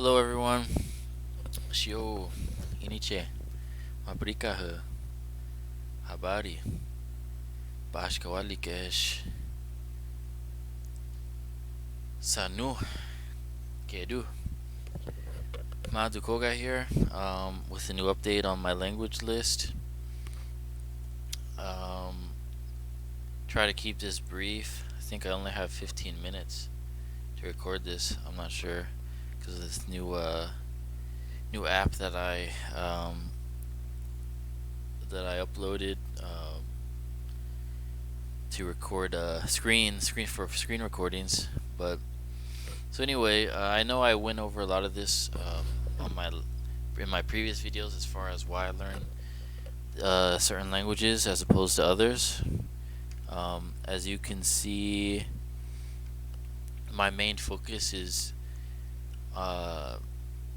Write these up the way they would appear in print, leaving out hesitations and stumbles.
Hello everyone. Shio Iniche Mabrika Habari Bashkawali Kesh Sanu Kedu Madukoga here with a new update on my language list. Um, Try to keep this brief. I think I only have 15 minutes to record this. I'm not sure because of this new app that I uploaded to record screen recordings. But so anyway, I know I went over a lot of this in my previous videos as far as why I learned certain languages as opposed to others. As you can see, my main focus is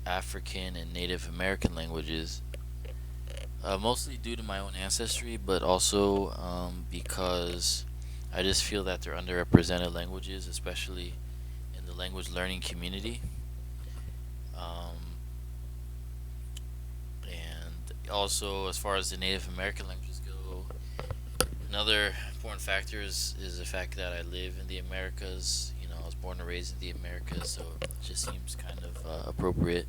African and Native American languages, mostly due to my own ancestry, but also because I just feel that they're underrepresented languages, especially in the language learning community. Um, and also, as far as the Native American languages go, another important factor is the fact that I live in the Americas. You know, I was born and raised in the Americas, so it just seems kind of appropriate.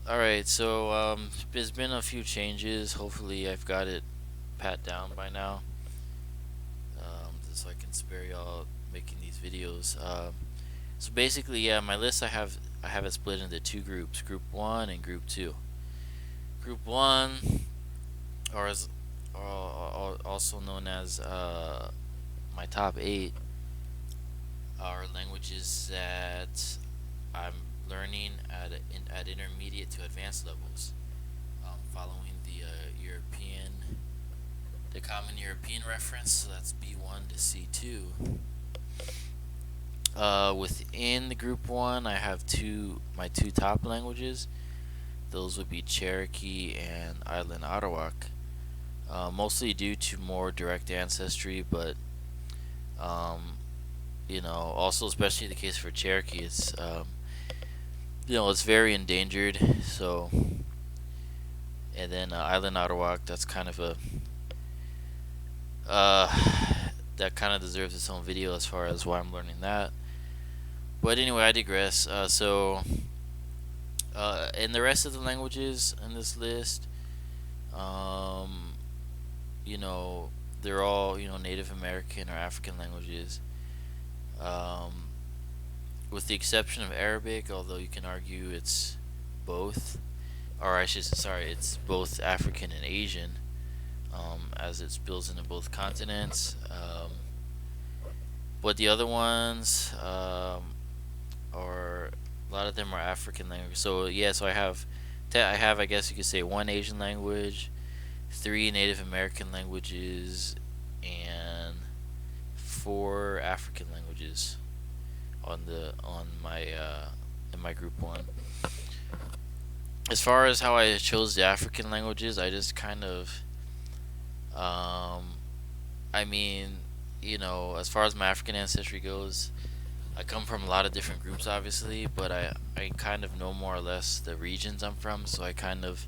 Alright, so there's been a few changes. Hopefully, I've got it pat down by now, so I can spare y'all making these videos. So basically, yeah, my list I have it split into two groups: Group One and Group Two. Group One, or as also known as my top eight, are languages that I'm learning at intermediate to advanced levels, following the Common European reference. So that's B1 to C2. Within the Group One, I have my two top languages. Those would be Cherokee and Island Arawak. Mostly due to more direct ancestry, but also especially the case for Cherokee, it's very endangered. So, and then Island Arawak, that's kind of a that kind of deserves its own video as far as why I'm learning that. But anyway, I digress. In the rest of the languages in this list, um, they're all Native American or African languages, um, with the exception of Arabic. Although you can argue it's both, or it's both African and Asian, as it spills into both continents. But the other ones, are a lot of them are African languages. So yeah, so I guess you could say one Asian language, three Native American languages, and four African languages on my in my Group One. As far as how I chose the African languages, I just kind of I mean, as far as my African ancestry goes, I come from a lot of different groups, obviously, but I kind of know more or less the regions I'm from, so I kind of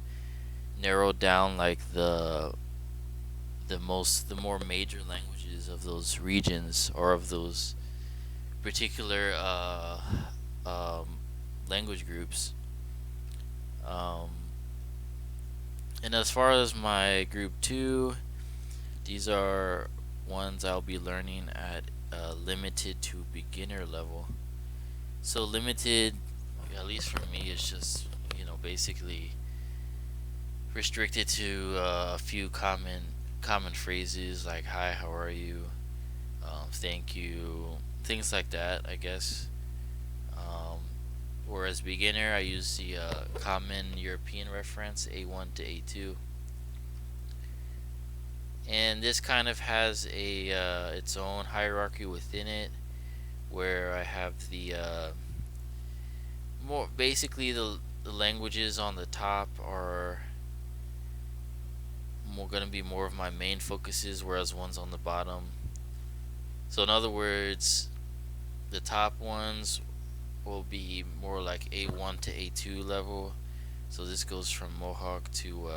narrowed down like the more major languages of those regions, or of those particular um, language groups. Um, and as far as my Group Two, these are ones I'll be learning at limited to beginner level. So limited, at least for me, is just basically restricted to a few common phrases like "Hi, how are you?" "Thank you," things like that, I guess. Um, Whereas beginner, I use the Common European reference A1 to A2, and this kind of has its own hierarchy within it, where I have the more basically the languages on the top are more gonna be more of my main focuses, whereas ones on the bottom. So in other words, the top ones will be more like A1 to A2 level. So this goes from Mohawk to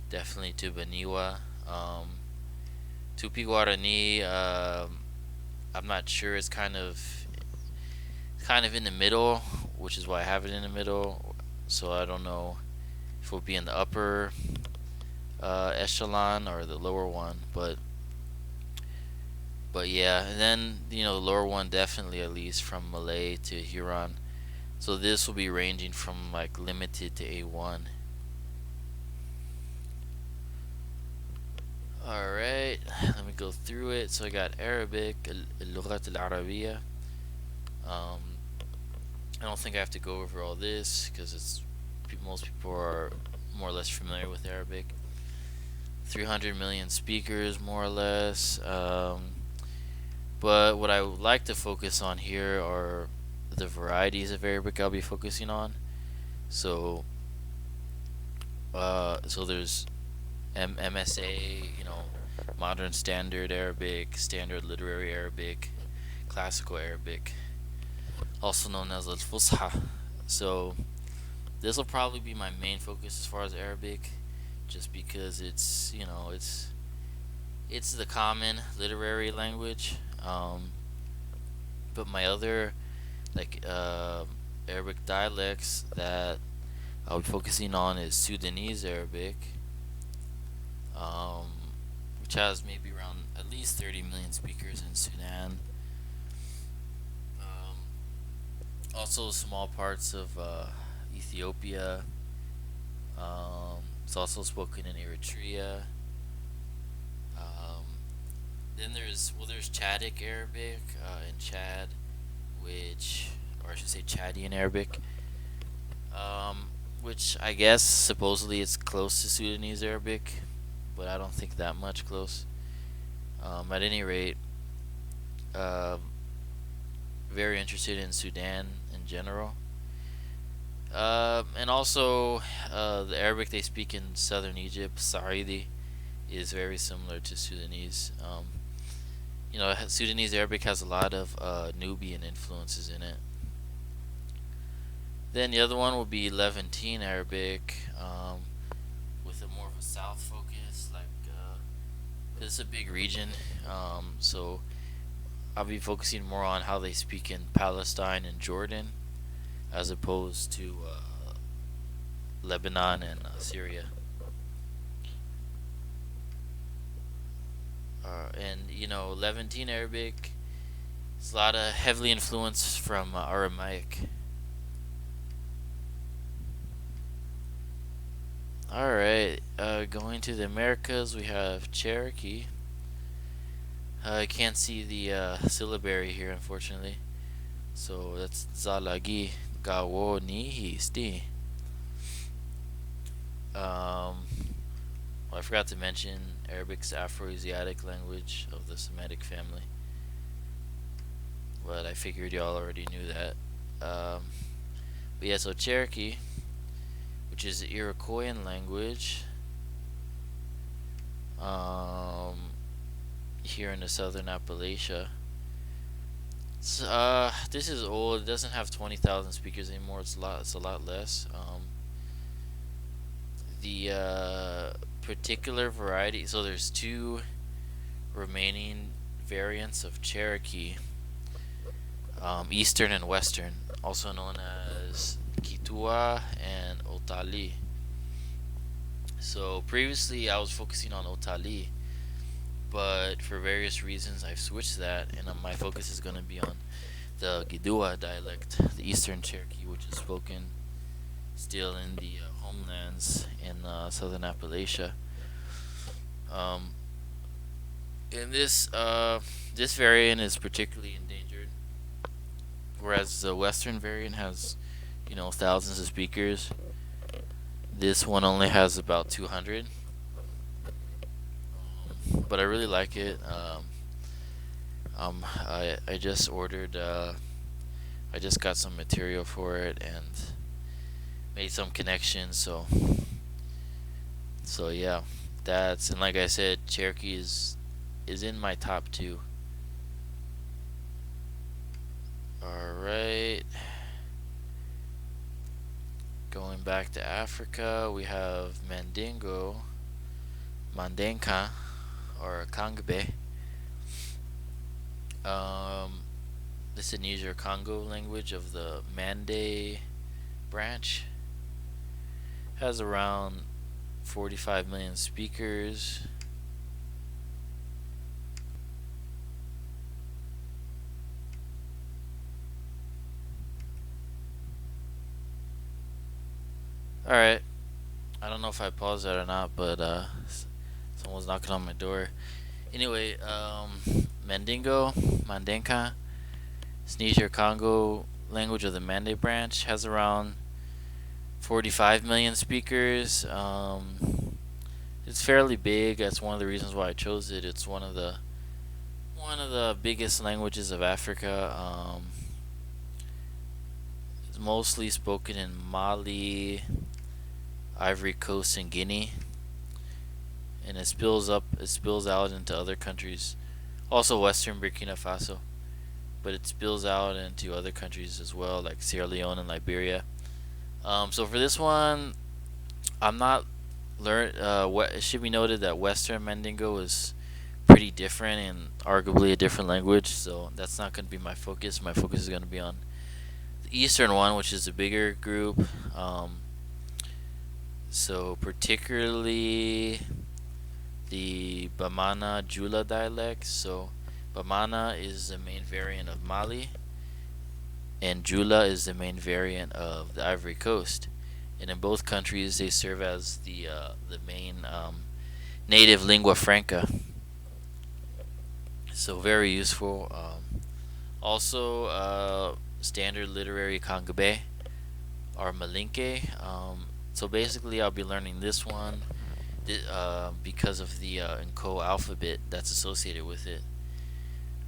definitely to Baniwa. Tupi-Guarani, I'm not sure. It's kind of in the middle, which is why I have it in the middle. So I don't know if it'll be in the upper echelon or the lower one, but yeah. And then the lower one definitely, at least from Malay to Huron. So this will be ranging from like limited to A1. Alright, let me go through it. So I got Arabic, اللغة العربية. I don't think I have to go over all this because most people are more or less familiar with Arabic. 300 million speakers, more or less. But what I would like to focus on here are the varieties of Arabic I'll be focusing on. So, so there's MSA, modern standard Arabic, standard literary Arabic, classical Arabic, also known as al-Fusha. So this will probably be my main focus as far as Arabic, just because it's the common literary language. But my other Arabic dialects that I'll be focusing on is Sudanese Arabic, um, which has maybe around at least 30 million speakers in Sudan. Um, Also, small parts of Ethiopia. It's also spoken in Eritrea. Um, then there's Chadic Arabic in Chad, or I should say Chadian Arabic, which I guess supposedly it's close to Sudanese Arabic, but I don't think that much close. At any rate, um, very interested in Sudan in general. And also, the Arabic they speak in southern Egypt, Sa'idi, is very similar to Sudanese. Sudanese Arabic has a lot of Nubian influences in it. Then the other one will be Levantine Arabic, with a more of a south focus, it's a big region. So I'll be focusing more on how they speak in Palestine and Jordan, as opposed to Lebanon and Syria. And Levantine Arabic is a lot of heavily influenced from Aramaic. Alright, going to the Americas, we have Cherokee. I can't see the syllabary here, unfortunately. So that's Zalagi Gawo Nihisti. Well, I forgot to mention Arabic's Afro-Asiatic language of the Semitic family, but I figured y'all already knew that. But yeah, so Cherokee, which is the Iroquoian language, here in the southern Appalachia. This is old. It doesn't have 20,000 speakers anymore. It's a lot less. The particular variety. So there's two remaining variants of Cherokee, Eastern and Western, also known as Kituwah and Otali. So previously I was focusing on Otali, but for various reasons I've switched that, and my focus is going to be on the Kituwah dialect, the Eastern Cherokee, which is spoken still in the homelands in southern Appalachia. And this variant is particularly endangered, whereas the Western variant has thousands of speakers. This one only has about 200, but I really like it. I just ordered. I just got some material for it and made some connections. So yeah, and like I said, Cherokee is in my top two. Alright. Going back to Africa, we have Mandingo, Mandenka, or Kangbe. This is Niger Congo language of the Mende branch. Has around 45 million speakers. Alright. I don't know if I paused that or not, but someone's knocking on my door. Anyway, Mandingo, Mandenka, it's Niger Congo language of the Mende branch, has around 45 million speakers. It's fairly big. That's one of the reasons why I chose it. It's one of the biggest languages of Africa. It's mostly spoken in Mali, Ivory Coast, and Guinea, and it spills out into other countries, also Western Burkina Faso, but it spills out into other countries as well, like Sierra Leone and Liberia. So for this one, I'm not learn. What it should be noted that Western Mandingo is pretty different and arguably a different language, so that's not going to be my focus. My focus is going to be on the Eastern one, which is a bigger group. So particularly the Bamana-Jula dialect. So Bamana is the main variant of Mali, and Jula is the main variant of the Ivory Coast. And in both countries, they serve as the main native lingua franca. So very useful. Also, standard literary Kangabe or Malinke. So basically, I'll be learning this one because of the Nko alphabet that's associated with it.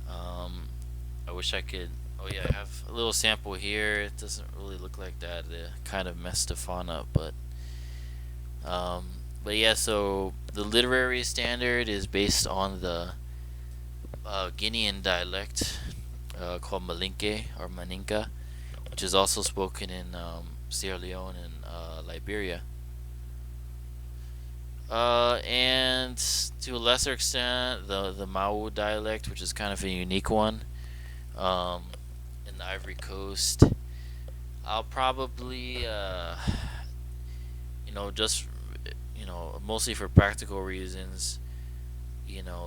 I wish I could. Oh yeah, I have a little sample here. It doesn't really look like that. It kind of messed the font up, but yeah. So the literary standard is based on the Guinean dialect called Malinke or Maninka, which is also spoken in Sierra Leone and Liberia. And to a lesser extent, the Mau dialect, which is kind of a unique one, in the Ivory Coast. I'll probably, just mostly for practical reasons,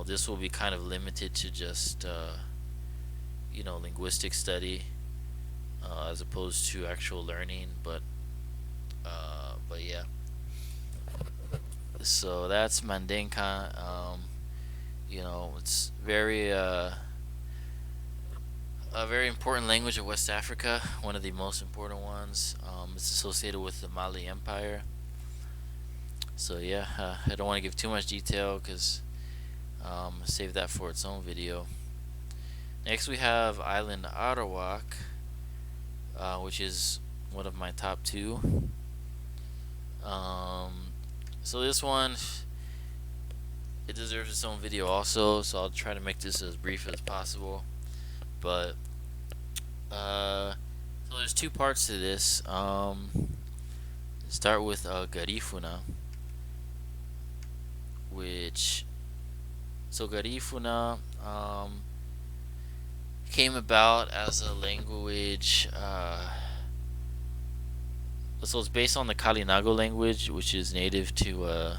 this will be kind of limited to just, linguistic study, as opposed to actual learning. But yeah. So that's Mandenka. It's a very important language of West Africa. One of the most important ones. It's associated with the Malay Empire. So yeah, I don't want to give too much detail because save that for its own video. Next we have Island Arawak, which is one of my top two. So this one, it deserves its own video also, so I'll try to make this as brief as possible. But so there's two parts to this. Start with Garifuna, Garifuna came about as a language. So it's based on the Kalinago language, which is native to the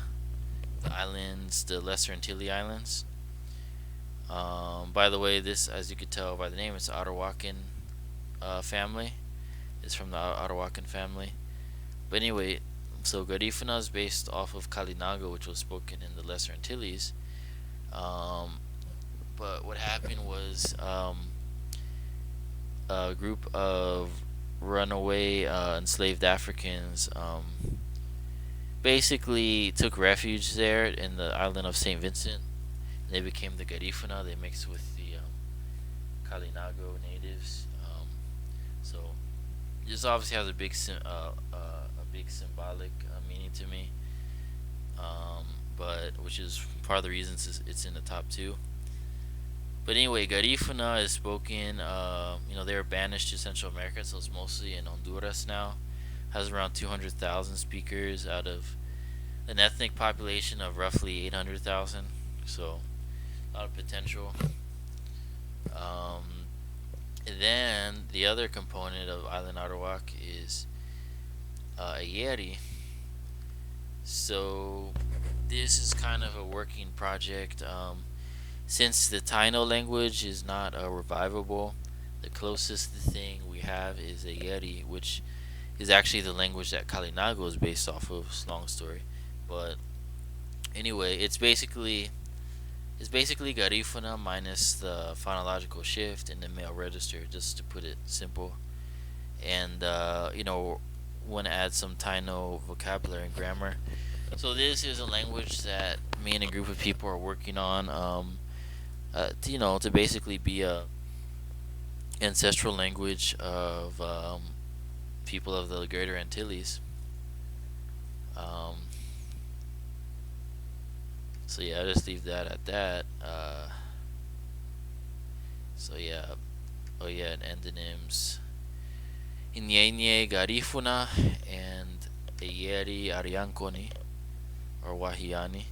islands, the Lesser Antilles Islands. By the way, this, as you could tell by the name, it's Arawakan family. It's from the Arawakan family. But anyway, so Garifuna is based off of Kalinago, which was spoken in the Lesser Antilles. But what happened was a group of runaway enslaved Africans basically took refuge there in the island of St. Vincent. They became the Garifuna. They mixed with the Kalinago natives. So this obviously has a big symbolic meaning to me, but which is part of the reasons it's in the top two. But anyway, Garifuna is spoken. They were banished to Central America, so it's mostly in Honduras now. Has around 200,000 speakers out of an ethnic population of roughly 800,000. So a lot of potential. Um, and then the other component of Island Arawak is Eyeri. So this is kind of a working project. Since the Taino language is not revivable, the closest thing we have is Eyeri, which is actually the language that Kalinago is based off of. It's a long story, but anyway, it's basically Garifuna minus the phonological shift in the male register, just to put it simple. And want to add some Taino vocabulary and grammar. So this is a language that me and a group of people are working on. To basically be a ancestral language of people of the Greater Antilles. Um, so yeah, I'll just leave that at that. So yeah, oh yeah, and endonyms: Inyenye Garifuna and Eyeri Ariankoni or Wahiani.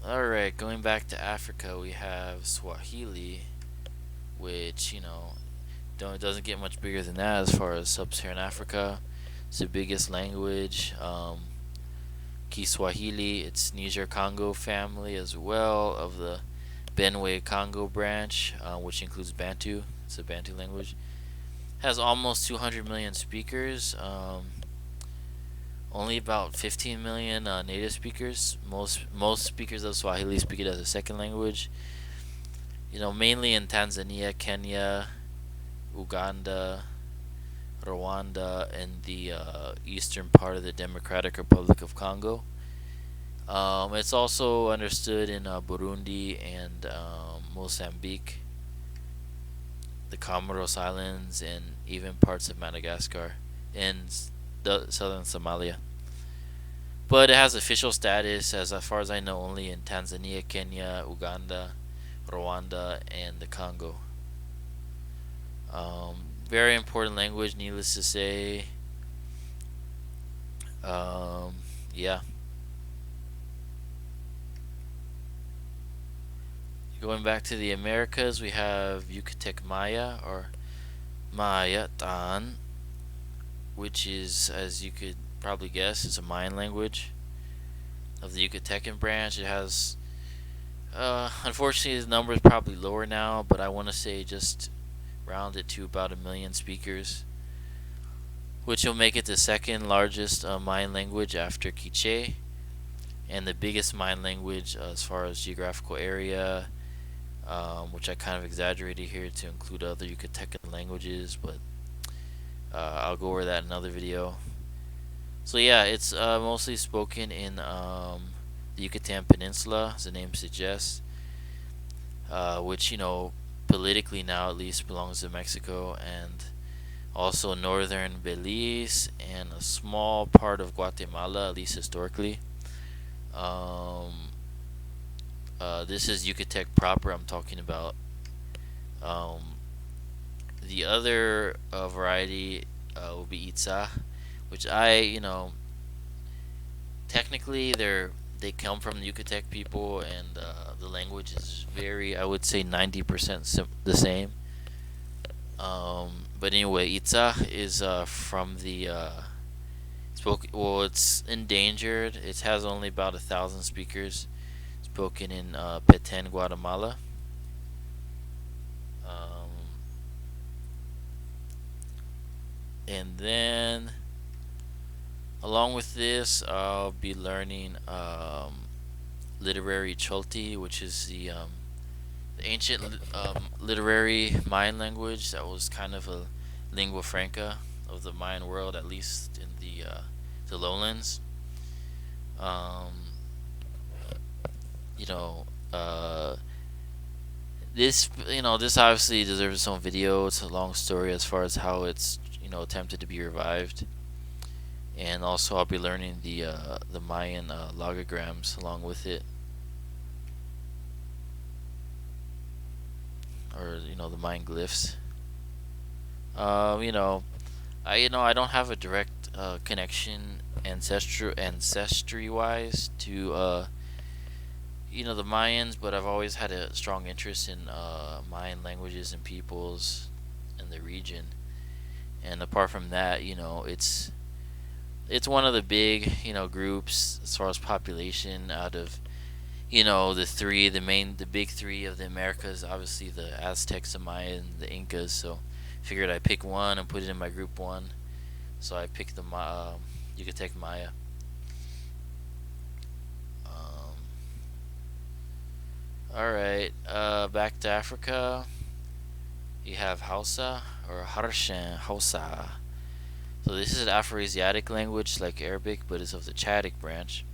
Alright, going back to Africa, we have Swahili, which, doesn't get much bigger than that as far as sub-Saharan Africa. It's the biggest language. Kiswahili, it's Niger-Congo family as well of the Benue-Congo branch, which includes Bantu. It's a Bantu language. Has almost 200 million speakers. Only about 15 million native speakers. Most speakers of Swahili speak it as a second language. Mainly in Tanzania, Kenya, Uganda, Rwanda, and the eastern part of the Democratic Republic of Congo. It's also understood in Burundi and Mozambique, the Comoros Islands, and even parts of Madagascar and southern Somalia. But it has official status, as far as I know, only in Tanzania, Kenya, Uganda, Rwanda, and the Congo. Very important language, needless to say. Yeah. Going back to the Americas, we have Yucatec Maya or Maya Tan, which is, as you could probably guess, it's a Mayan language of the Yucatecan branch. It has, unfortunately, the number is probably lower now, but I want to say just round it to about 1 million speakers, which will make it the second largest Mayan language after Kiche, and the biggest Mayan language as far as geographical area, which I kind of exaggerated here to include other Yucatecan languages, but I'll go over that in another video. So yeah, it's mostly spoken in the Yucatan Peninsula, as the name suggests, which politically now at least belongs to Mexico, and also northern Belize and a small part of Guatemala, at least historically. This is Yucatec proper I'm talking about. The other variety will be Itza, which technically they come from the Yucatec people, and the language is very, I would say 90% the same. But anyway, Itza is from the it's endangered. It has only about 1,000 speakers, spoken in Petén, Guatemala. And then, along with this, I'll be learning literary Cholti, which is the ancient literary Mayan language that was kind of a lingua franca of the Mayan world, at least in the lowlands. Um, you know, this obviously deserves its own video. It's a long story as far as how it's attempted to be revived, and also I'll be learning the Mayan logograms along with it. or the Mayan glyphs. You know, I don't have a direct connection ancestry wise to the Mayans, but I've always had a strong interest in Mayan languages and peoples in the region. And apart from that, it's one of the big groups as far as population out of the big three of the Americas. Obviously, the Aztecs, the Maya, and the Incas. So, figured I'd pick one and put it in my group one. So I picked the Yucatec Maya. Um, all right, back to Africa. You have Hausa or Harshan Hausa. So this is an Afroasiatic language like Arabic, but it's of the Chadic branch.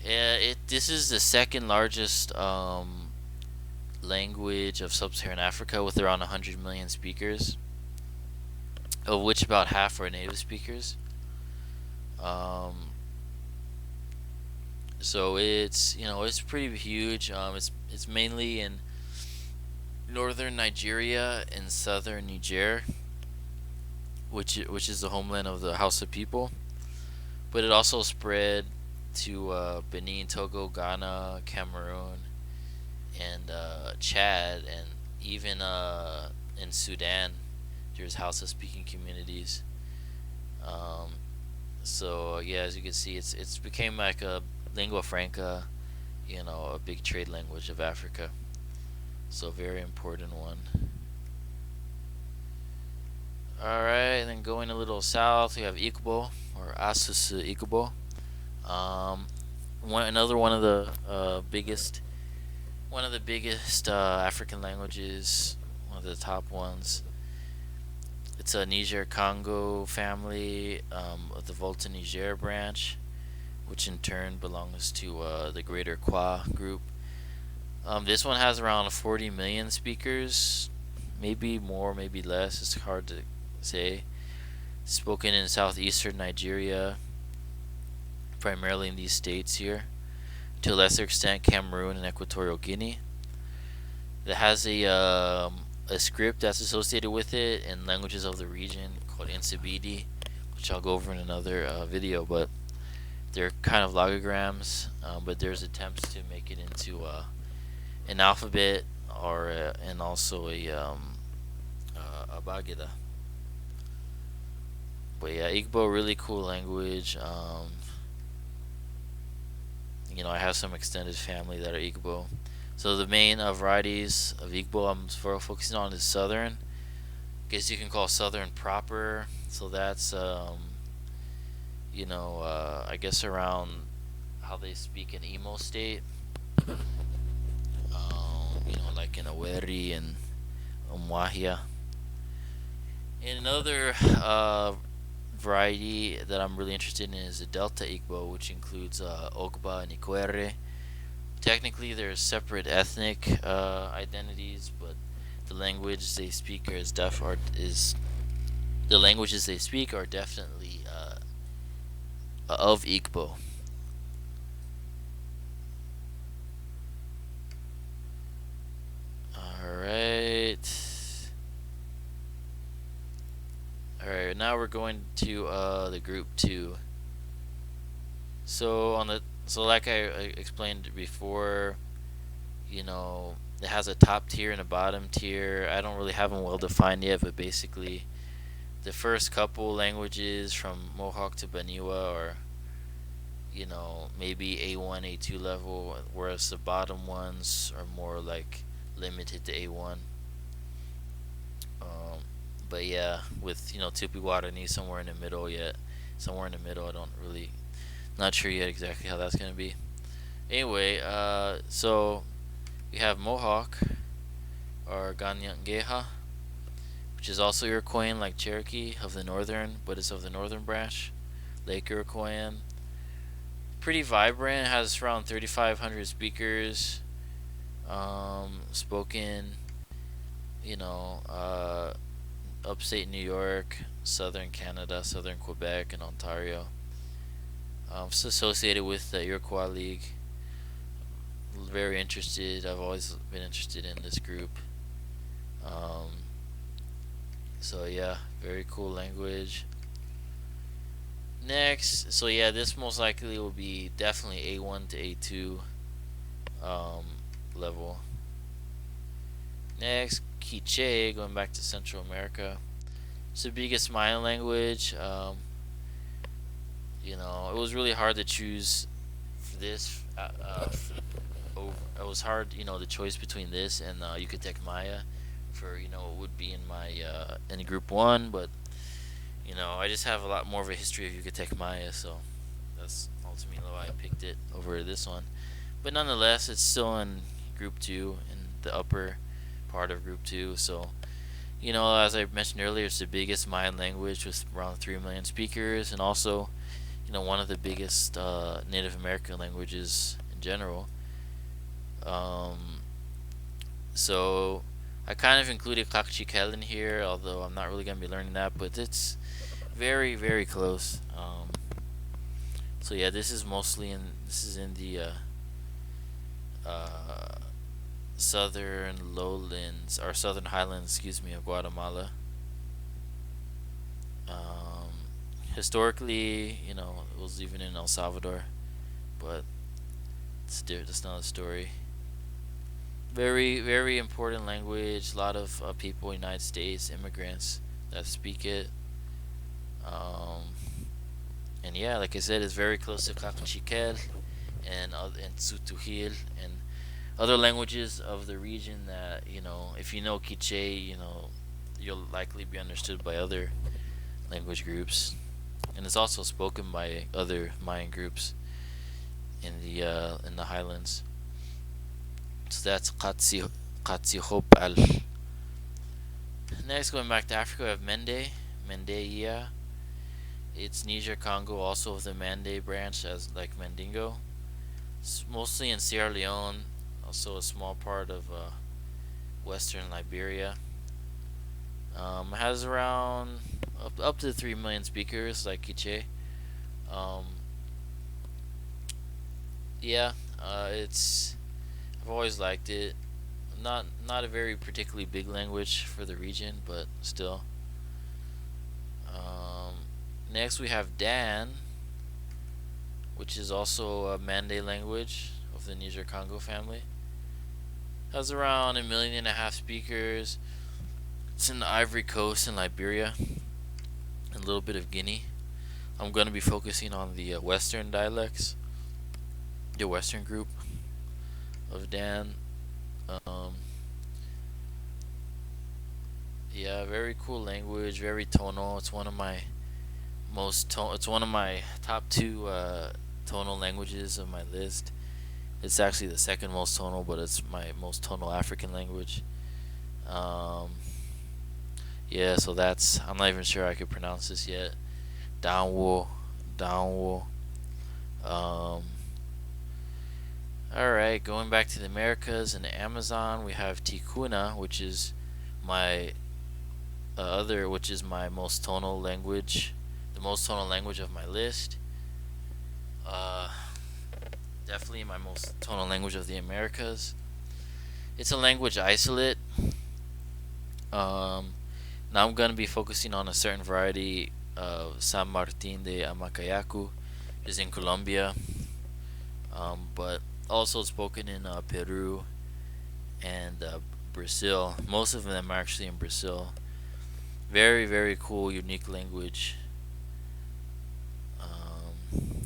Yeah, this is the second largest language of sub-Saharan Africa, with around 100 million speakers, of which about half are native speakers. Um, so it's pretty huge. It's mainly in northern Nigeria and southern Niger, which is the homeland of the Hausa people. But it also spread to Benin, Togo, Ghana, Cameroon, and Chad, and even in Sudan, there's Hausa-speaking communities. Um, so yeah, as you can see, it's became like a lingua franca, a big trade language of Africa. So very important one. All right, and then going a little south, we have Igbo or Asusu Igbo. Um, another one of the biggest African languages, one of the top ones. It's a Niger Congo family of the Volta Niger branch, which in turn belongs to the Greater Kwa group. This one has around 40 million speakers, maybe more, maybe less. It's hard to say. Spoken in southeastern Nigeria, primarily in these states here. To a lesser extent, Cameroon and Equatorial Guinea. It has a script that's associated with it in languages of the region called Insibidi, which I'll go over in another video. But they're kind of logograms, but there's attempts to make it into an alphabet or and also a Bagida. But yeah, Igbo, really cool language. I have some extended family that are Igbo. So the main varieties of Igbo I'm focusing on is Southern. Guess you can call Southern proper. So that's I guess around how they speak in Imo State. Like in Eyeri and Umuahia. And another variety that I'm really interested in is the Delta Igbo, which includes Ogba and Ikwere. Technically, they're separate ethnic identities, but the language they speak the languages they speak are definitely of Igbo. All right. Alright, now we're going to the group 2. So like I explained before, it has a top tier and a bottom tier. I don't really have them well defined yet, but basically the first couple languages from Mohawk to Baniwa are maybe A1, A2 level, whereas the bottom ones are more like limited to A1. But yeah, with Tupi-Guarani somewhere in the middle yet. Somewhere in the middle, I don't really, not sure yet exactly how that's gonna be. Anyway, so we have Mohawk or Ganyangeha, which is also Iroquoian like Cherokee of the northern, but it's of the northern branch, Lake Iroquoian. Pretty vibrant, has around 3,500 speakers, spoken, upstate New York, southern Canada, southern Quebec, and Ontario. It's associated with the Iroquois League. very interested. I've always been interested in this group. Um, so yeah, very cool language. Next, so yeah, this most likely will be definitely A1 to A2 um, level. Next, Kiche, going back to Central America. It's the biggest Mayan language. It was really hard to choose for this. It was hard, the choice between this and Yucatec Maya for what would be in my in Group One, but I just have a lot more of a history of Yucatec Maya, so that's ultimately why I picked it over this one. But nonetheless, it's still in Group Two, in the upper part of Group Two. So, as I mentioned earlier, it's the biggest Mayan language with around 3 million speakers, and also, one of the biggest Native American languages in general. Um, so I kind of included Kakchikel in here, although I'm not really gonna be learning that, but it's very, very close. So yeah, this is in the uh, southern lowlands or southern highlands, excuse me, of Guatemala. Um, Historically, it was even in El Salvador, but that's another story. Very, very important language. A lot of people in the United States, immigrants that speak it. Um, and yeah, like I said, it's very close to Cachiquel and Tzutuhil and other languages of the region that if you know Kiche, you'll likely be understood by other language groups, and it's also spoken by other Mayan groups in the highlands. So that's Katsihopal. Next, going back to Africa, we have Mende, Mende. It's Niger Congo, also of the Mende branch, as like Mandingo. It's mostly in Sierra Leone, also a small part of western Liberia. It has around up to 3 million speakers, like Kiche. Um, yeah, it's I've always liked it. Not a very particularly big language for the region, but still. Um, Next we have Dan, which is also a Mande language of the Niger Congo family. Has around 1.5 million speakers. It's in the Ivory Coast and Liberia, and a little bit of Guinea. I'm going to be focusing on the Western dialects, the Western group of Dan. Um, yeah, very cool language, very tonal. It's one of my it's one of my top two tonal languages of my list. It's actually the second most tonal, but it's my most tonal African language. Um, yeah, so I'm not even sure I could pronounce this yet. Downwo, Downwo. Um, all right, going back to the Americas and the Amazon, we have Ticuna, which is my which is my most tonal language, the most tonal language of my list. Uh, Definitely my most tonal language of the Americas. It's a language isolate. Now I'm gonna be focusing on a certain variety of San Martin de Amacayacu, which is in Colombia, but also spoken in Peru and Brazil. Most of them are actually in Brazil. Very, very cool, unique language. Um,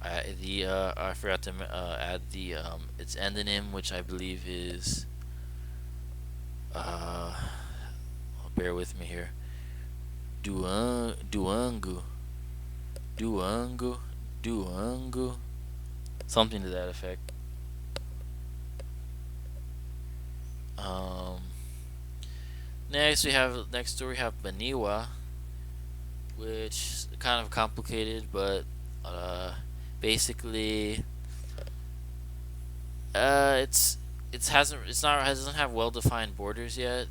I forgot to add the its endonym, which I believe is bear with me here. Duango, Duango, Duango, something to that effect. Um, next door we have Baniwa, which is kind of complicated, but basically, it doesn't have well defined borders yet.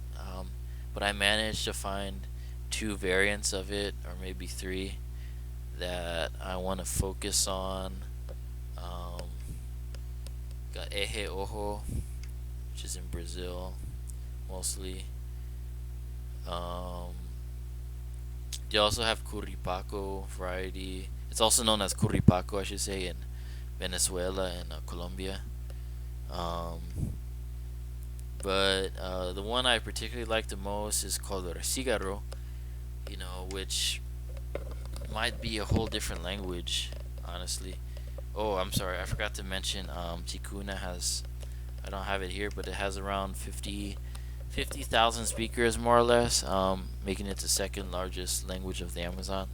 But I managed to find two variants of it, or maybe three, that I want to focus on. Um, Ehe-Oho, which is in Brazil mostly. Um, they also have Curipaco variety. It's also known as Curipaco, I should say, in Venezuela and Colombia. Um, but the one I particularly like the most is called Resigaro, which might be a whole different language, honestly. Oh, I'm sorry, I forgot to mention Ticuna has, I don't have it here, but it has around 50,000 speakers, more or less, making it the second largest language of the Amazon.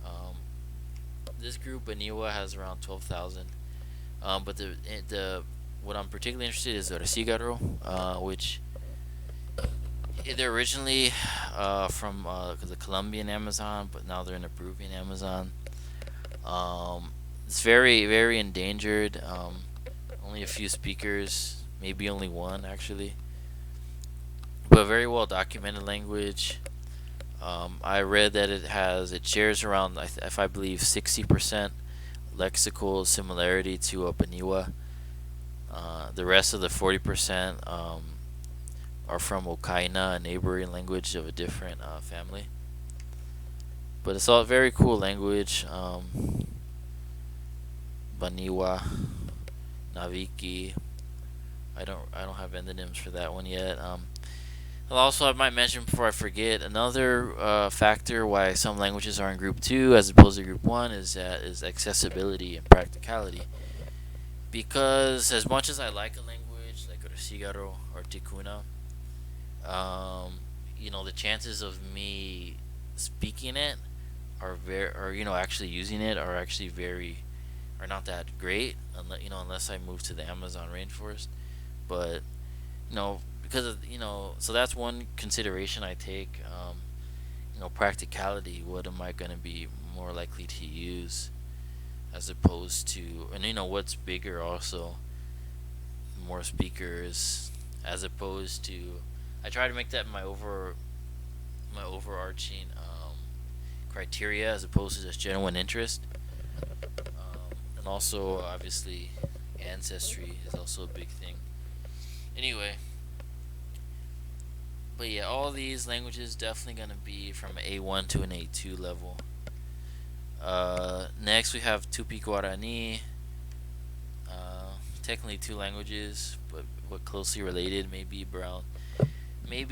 Um, this group, Baniwa, has around 12,000. But the what I'm particularly interested in is the Resigaro, which they're originally from the Colombian Amazon, but now they're in the Peruvian Amazon. It's very, very endangered. Only a few speakers, maybe only one actually, but a very well documented language. I read that it shares around, if I believe, 60% lexical similarity to a Baniwa. The rest of the 40% are from Okaina, a neighboring language of a different family. But it's all a very cool language. Baniwa, Naviki. I don't have endonyms for that one yet. Also, I might mention before I forget, another factor why some languages are in Group 2 as opposed to Group 1 is accessibility and practicality. Because as much as I like a language like Resigaro or Ticuna, um, the chances of me speaking it or actually using it are not that great, unless I move to the Amazon rainforest. But because of so that's one consideration I take. Practicality. What am I gonna be more likely to use, as opposed to, and what's bigger also, more speakers, as opposed to. I try to make that my overarching criteria, as opposed to just genuine interest. And also, obviously, ancestry is also a big thing. Anyway, but yeah, all these languages definitely gonna be from an A1 to an A2 level. Next we have Tupi-Guarani. Technically two languages, but closely related. Maybe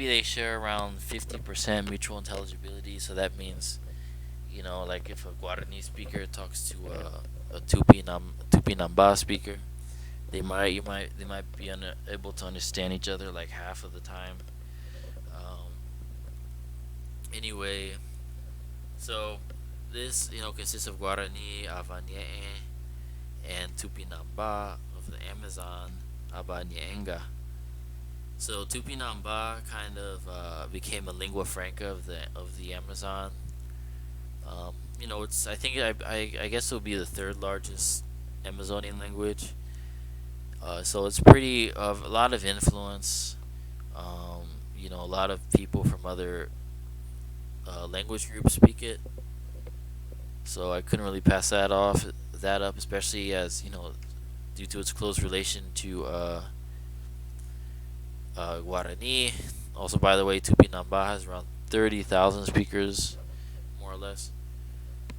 they share around 50% mutual intelligibility. So that means, like if a Guarani speaker talks to a Tupi Namba speaker, they might be able to understand each other like half of the time. Um, anyway, so this consists of Guarani, Avanye, and Tupinamba of the Amazon, Abanyenga. So Tupinamba kind of became a lingua franca of the Amazon. It's, I think, I guess it would be the third largest Amazonian language. So it's pretty of a lot of influence. A lot of people from other language groups speak it. So I couldn't really pass that up, especially as due to its close relation to Guarani. Also, by the way, Tupinamba has around 30,000 speakers, more or less.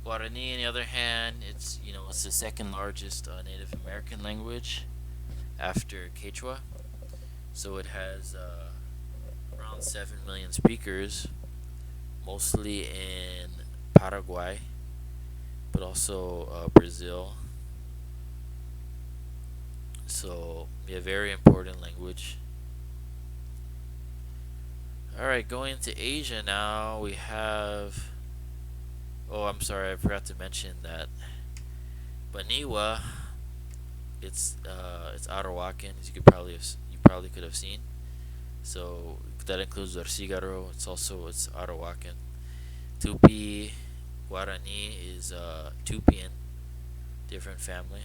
Guarani, on the other hand, it's the second largest Native American language after Quechua. So it has around 7 million speakers, mostly in Paraguay, but also Brazil. So, yeah, very important language. Alright, going to Asia now, we have. Oh, I'm sorry, I forgot to mention that Baniwa. It's Arawakan, as you probably could have seen. So that includes Resigaro. It's Arawakan. Tupi Guarani is Tupian, different family.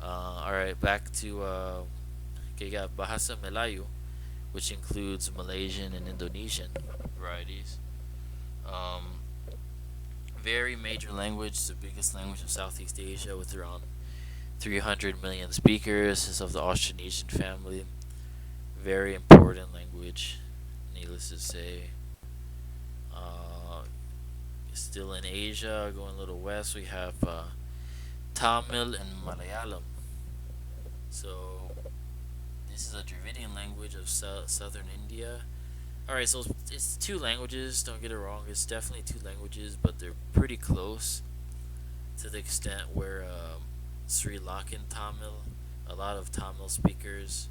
Alright, back to Bahasa Melayu, which includes Malaysian and Indonesian varieties. Um, Very major language, the biggest language of Southeast Asia, with around 300 million speakers. It's of the Austronesian family. Very important language, needless to say. Uh, Still in Asia, going a little west, we have Tamil and Malayalam. So this is a Dravidian language of southern India. Alright, so it's two languages, don't get it wrong, it's definitely two languages, but they're pretty close to the extent where Sri Lankan Tamil, a lot of Tamil speakers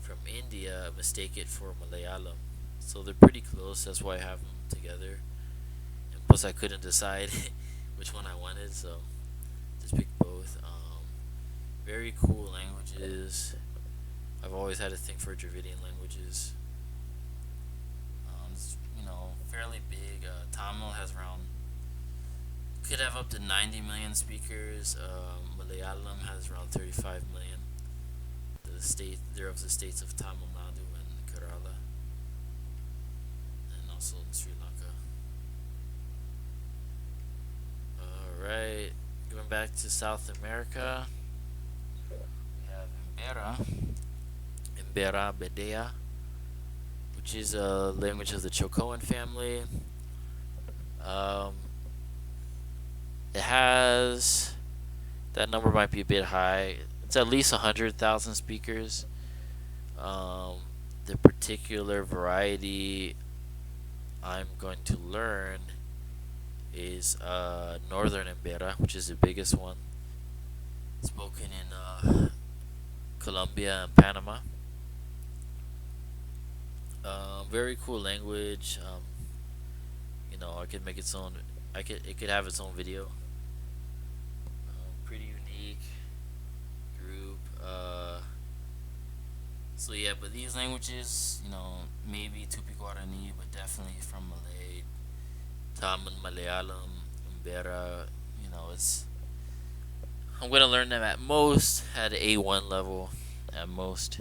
from India mistake it for Malayalam. So they're pretty close, that's why I have them together. And plus, I couldn't decide which one I wanted, so just picked both. Very cool languages. I've always had a thing for Dravidian languages. It's, fairly big. Tamil has around, could have up to 90 million speakers. Malayalam has around 35 million. They're of the states of Tamil Nadu and Kerala, and also in Sri Lanka. Alright, going back to South America, we have Embera Bedea, which is a language of the Chocoan family. It has, that number might be a bit high. It's at least 100,000 speakers. The particular variety I'm going to learn is Northern Embera, which is the biggest one, spoken in Colombia and Panama. Very cool language. I could make its own. It could have its own video. Pretty unique group. So yeah, but these languages, maybe Tupi-Guarani, but definitely from Malay, Tamil-Malayalam, Embera. It's. I'm gonna learn them at most at A1 level, at most.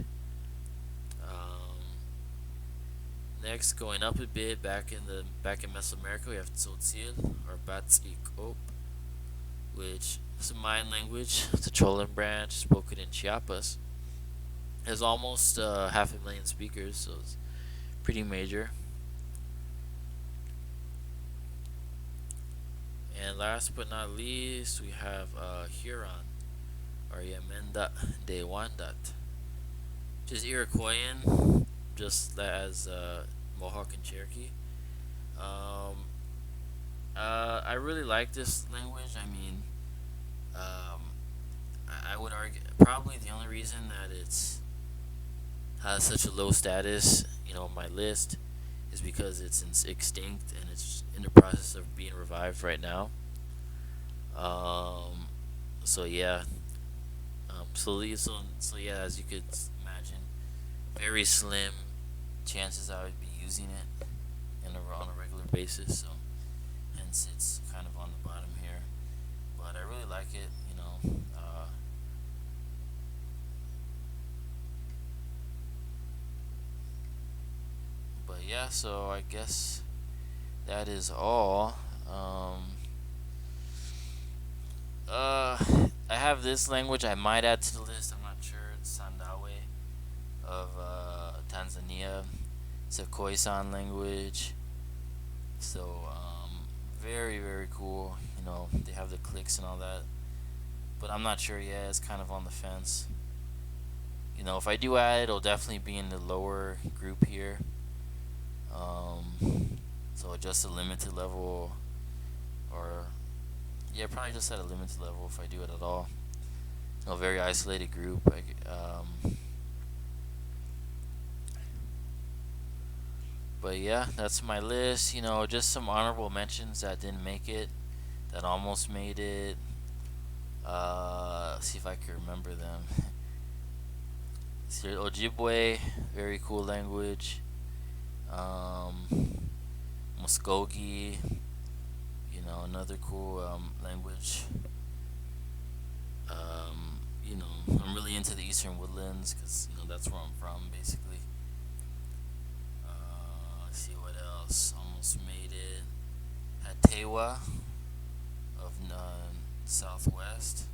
Next, going up a bit, back in Mesoamerica, we have Tzotzil or Batzikop, which is a Mayan language. It's a Cholan branch spoken in Chiapas. It has almost 500,000 speakers, so it's pretty major. And last but not least, we have Huron or Mende de Wandat, which is Iroquoian, just as Mohawk and Cherokee. I really like this language. I mean, I would argue probably the only reason that it's has such a low status, on my list, is because it's extinct and it's in the process of being revived right now. So yeah. So yeah, as you could imagine, very slim chances I would be using it on a regular basis. So hence it's kind of on the bottom here, but I really like it. But yeah, so I guess that is all. I have this language I might add to the list. I'm not sure. It's Sandawe of Tanzania. It's a Khoisan language. So very very cool. They have the clicks and all that. But I'm not sure yet. It's kind of on the fence. If I do add it, it'll definitely be in the lower group here. So just a limited level, or yeah, probably just at a limited level if I do it at all. A very isolated group. But yeah, that's my list. Just some honorable mentions that didn't make it, that almost made it. See if I can remember them. Ojibwe, very cool language. Muskogee, another cool language. I'm really into the Eastern Woodlands because that's where I'm from, basically. Let's see what else. Almost made it. Had Tewa of Southwest.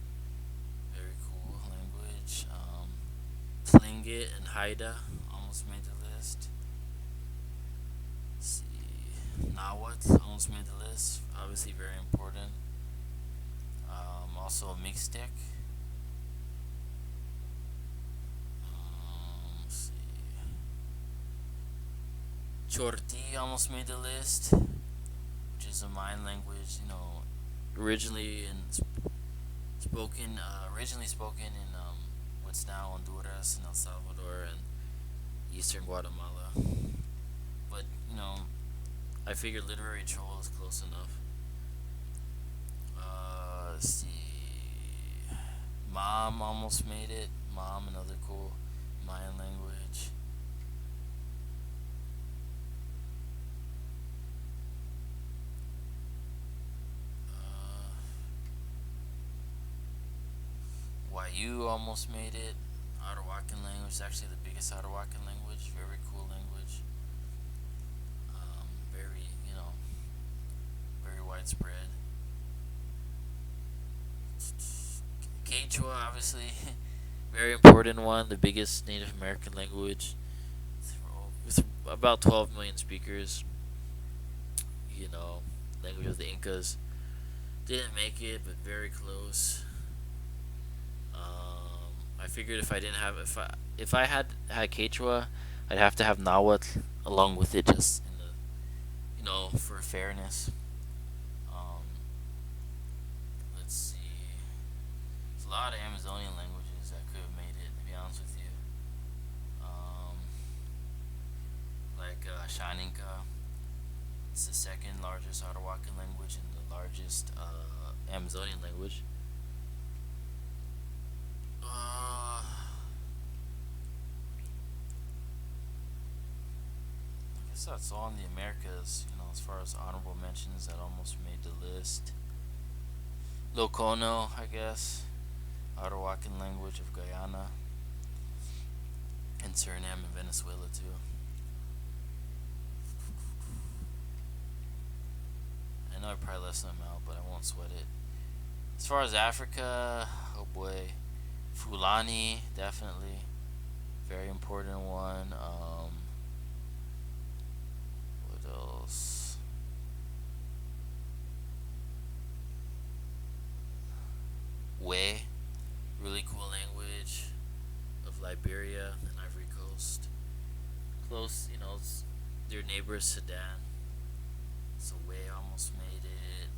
Very Tlingit and Haida almost made the list. Let's see, Nawat almost made the list. Obviously, very important. Also, Mixtec. Let's see, Cholti almost made the list, which is a Mayan language. Originally in originally spoken in what's now Honduras and El Salvador and eastern Guatemala. But I figured literary troll is close enough. Let's see. Mom almost made it. Mom, another cool Mayan language. YU almost made it. Arawakan language is actually the biggest Arawakan language. Very cool language. Very, very widespread. Quechua, obviously, very important one. The biggest Native American language with about 12 million speakers. Language of the Incas. Didn't make it, but very close. I figured if I had Quechua, I'd have to have Nahuatl along with it, just in for fairness. Um, let's see. There's a lot of Amazonian languages that could have made it. To be honest with you, like Shaninka. It's the second largest Arawakan language and the largest Amazonian language. I guess that's all in the Americas, as far as honorable mentions that almost made the list. Locono, I guess, Arawakan language of Guyana, and Suriname and Venezuela too. I know I probably left them out, but I won't sweat it. As far as Africa, oh boy, Fulani, definitely. Very important one. What else? Way, really cool language of Liberia and Ivory Coast. Close, it's their neighbor Sudan. So Way almost made it.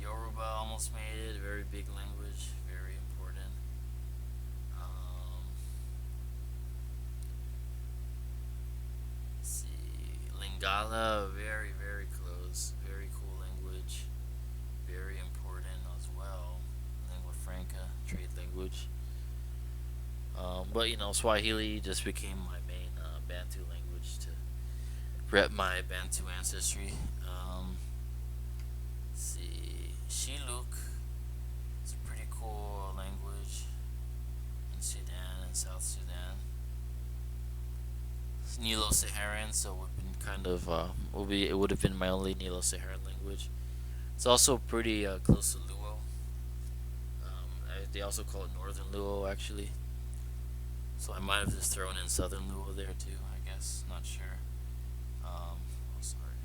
Yoruba almost made it. Very big language, very important. Let's see, Lingala, very very close. Very cool language, very important as well. Lingua franca, trade language. But Swahili just became my main Bantu language to rep my Bantu ancestry. Let's see, Shiluk is a pretty cool language in Sudan and South Sudan. It's Nilo-Saharan, so it would have been it would have been my only Nilo-Saharan language. It's also pretty close to Luo. They also call it Northern Luo, actually. So I might have just thrown in Southern Luo there too, I guess. Not sure. Sorry.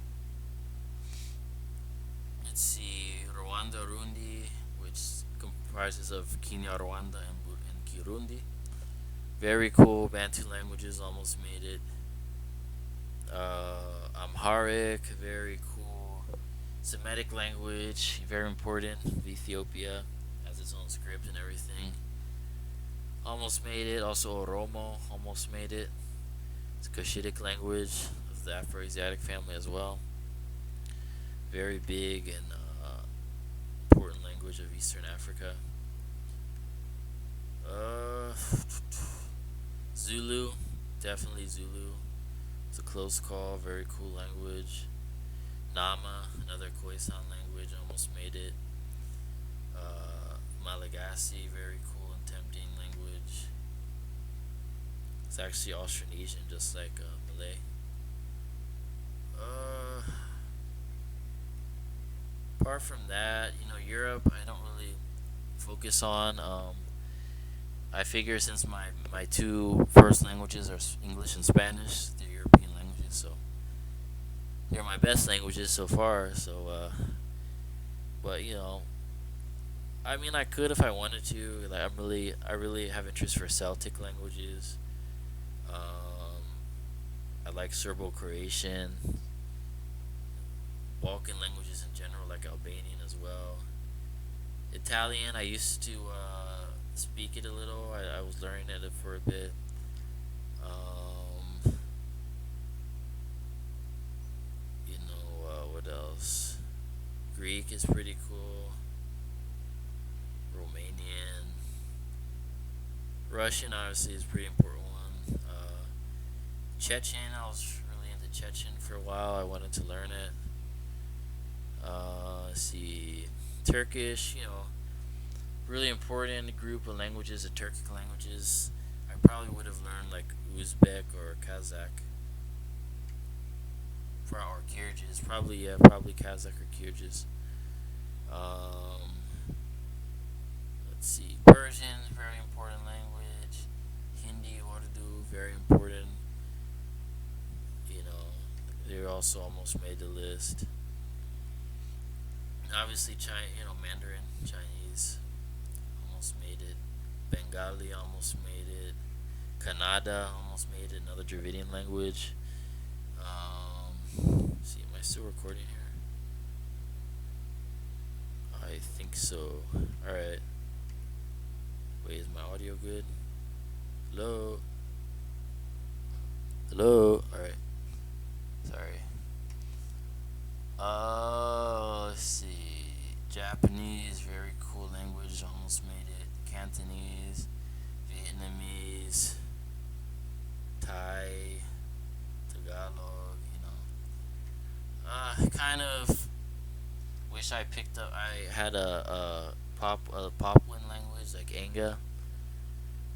Let's see, Rwanda-Rundi, which comprises of Kinyarwanda and Kirundi. Very cool Bantu languages, almost made it. Amharic, very cool. Semitic language, very important. Ethiopia has its own script and everything. Almost made it. Also Oromo, almost made it. It's a Cushitic language of the Afro-Asiatic family as well. Very big and important language of Eastern Africa. Zulu, definitely Zulu. It's a close call, very cool language. Nama, another Khoisan language, almost made it. Malagasy, very cool and tempting language. It's actually Austronesian, just like Malay. Apart from that, Europe, I don't really focus on. I figure since my two first languages are English and Spanish, they're European languages, so they're my best languages so far. So, but I mean, I could if I wanted to. Like, I really have interest for Celtic languages. Um, I like Serbo-Croatian, Balkan languages in general, like Albanian as well. Italian, I used to speak it a little. I was learning it for a bit. Um, what else? Greek is pretty cool. Romanian, Russian obviously is a pretty important one. Chechen, I was really into Chechen for a while. I wanted to learn it. Let's see, Turkish, really important group of languages, the Turkic languages. I probably would have learned like Uzbek or Kazakh, or Kyrgyz. Probably, yeah, probably Kazakh or Kyrgyz. Um, let's see, Persian, very important language. Hindi, Urdu, very important. You know, they also almost made the list. Obviously, Mandarin, Chinese, almost made it. Bengali almost made it. Kannada almost made it. Another Dravidian language. See, am I still recording here? I think so. All right. Wait, is my audio good? Hello. Hello. All right. Sorry. Let's see. Japanese, very cool language, almost made it. Cantonese, Vietnamese, Thai, Tagalog, kind of wish I picked up. I had a Papuan language like Anga.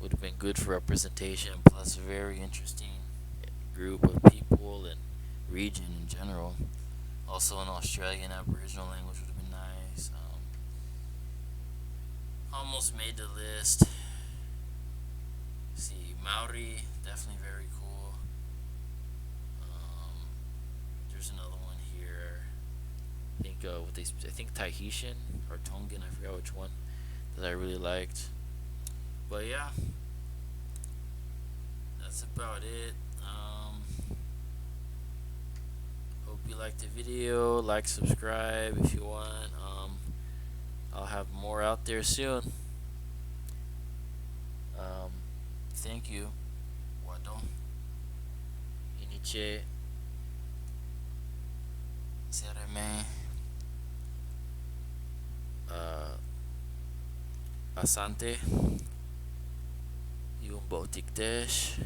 Would have been good for representation. Plus, a very interesting group of people and region in general. Also, an Australian Aboriginal language would have been nice. Almost made the list. See, Maori, definitely very cool. There's another one here. I think Tahitian or Tongan. I forgot which one that I really liked. But yeah, that's about it. Hope you liked the video. Like, subscribe if you want. I'll have more out there soon. Thank you. Wado. Iniche. Sereme. Asante. Yung Botiktesh.